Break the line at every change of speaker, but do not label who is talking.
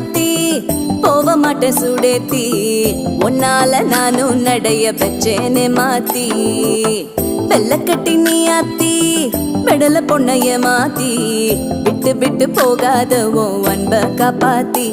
மாத்தி போக மாட்டேன் சுடேத்தி உன்னால நானும் நடைய வச்சேனே மாத்தி வெள்ளக்கட்டி நீ ஆத்தி மெடல பொண்ணைய மாத்தி விட்டு விட்டு போகாத உன் அன்ப காப்பாத்தி